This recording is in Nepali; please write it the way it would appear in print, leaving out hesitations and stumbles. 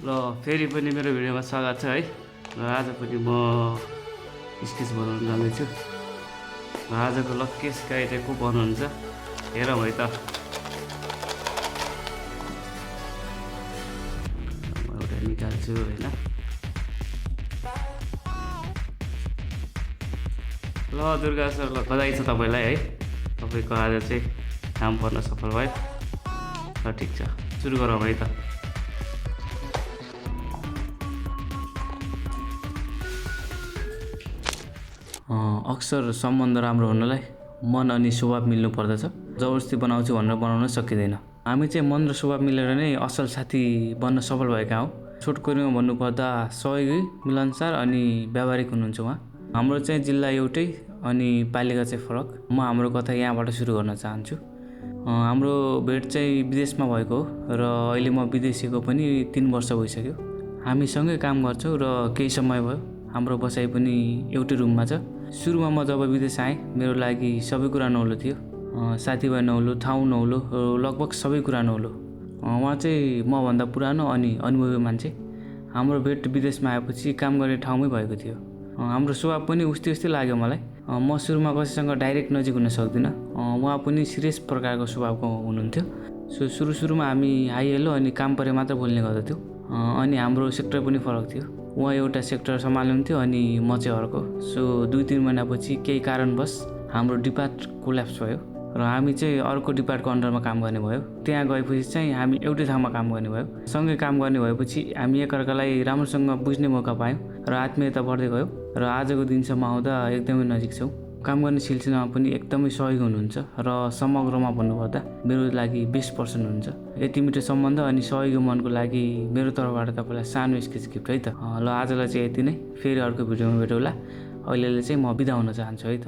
ल फेरि पनि मेरो भिडियोमा स्वागत छ है। र आज पनि म स्केच बनाउन जाँदैछु। र आजको लक्केस गाई चाहिँ को बनाउनुहुन्छ हेरौँ है त। म एउटा निकाल्छु होइन। ल दुर्गा सर, ल बधाई छ तपाईँलाई है। तपाईँको आज चाहिँ काम पर्न सफल भयो। ल ठिक छ, सुरु गरौँ है त। अक्सर सम्बन्ध राम्रो हुनलाई मन अनि स्वभाव मिल्नु पर्दछ। जबरजस्ती बनाउँछु भनेर बनाउन सकिँदैन। हामी चाहिँ मन र स्वभाव मिलेर नै असल साथी बन्न सफल भएका हौँ। छोटकरीमा भन्नुपर्दा सहयोगी, मिलनसार अनि व्यावहारिक हुनुहुन्छ उहाँ। हाम्रो चाहिँ जिल्ला एउटै अनि पालिका चाहिँ फरक। म हाम्रो कथा यहाँबाट सुरु गर्न चाहन्छु। हाम्रो भेट चाहिँ विदेशमा भएको हो र अहिले म विदेशीको पनि 3 वर्ष भइसक्यो। हामी सँगै काम गर्छौँ र केही समय भयो हाम्रो बसाइ पनि एउटै रुममा छ। सुरुमा म जब विदेश आएँ मेरो लागि सबै कुरा नौलो थियो। साथीभाइ नौलो, ठाउँ नौलो, लगभग सबै कुरा नौलो। उहाँ चाहिँ मभन्दा पुरानो अनि अनुभवी मान्छे। हाम्रो भेट विदेशमा आएपछि काम गर्ने ठाउँमै भएको थियो। हाम्रो स्वभाव पनि उस्तै उस्तै लाग्यो मलाई। म सुरुमा कसैसँग डाइरेक्ट नजिक हुन सक्दिनँ। उहाँ पनि सिरियस प्रकारको स्वभावको हुनुहुन्थ्यो। सुरुमा हामी हाई हेलो अनि काम परे मात्र बोल्ने गर्दथ्यौँ। अनि हाम्रो सेक्टर पनि फरक थियो। उहाँ एउटा सेक्टर सम्हाल्नुहुन्थ्यो अनि म चाहिँ अर्को। 2-3 महिनापछि केही कारणवश हाम्रो डिपार्ट कोल्याप्स भयो र हामी चाहिँ अर्को डिपार्टको अन्डरमा काम गर्ने भयो। त्यहाँ गएपछि चाहिँ हामी एउटै ठाउँमा काम गर्ने भयो। सँगै काम गर्ने भएपछि हामी एकअर्कालाई राम्रोसँग बुझ्ने मौका पायौँ र आत्मीयता बढ्दै गयो र आजको दिनसम्म आउँदा एकदमै नजिक छौँ। काम गर्ने सिलसिलामा पनि एकदमै सहयोग हुनुहुन्छ र समग्रमा भन्नुपर्दा मेरो लागि बेस्ट पर्सन हुनुहुन्छ। यति मिठो सम्बन्ध अनि सहयोगी मनको लागि मेरो तर्फबाट तपाईँलाई सानो स्केच गिफ्ट है त। ल आजलाई चाहिँ यति नै। फेरि अर्को भिडियोमा भेटौँला। अहिलेलाई चाहिँ म बिदा हुन चाहन्छु है त।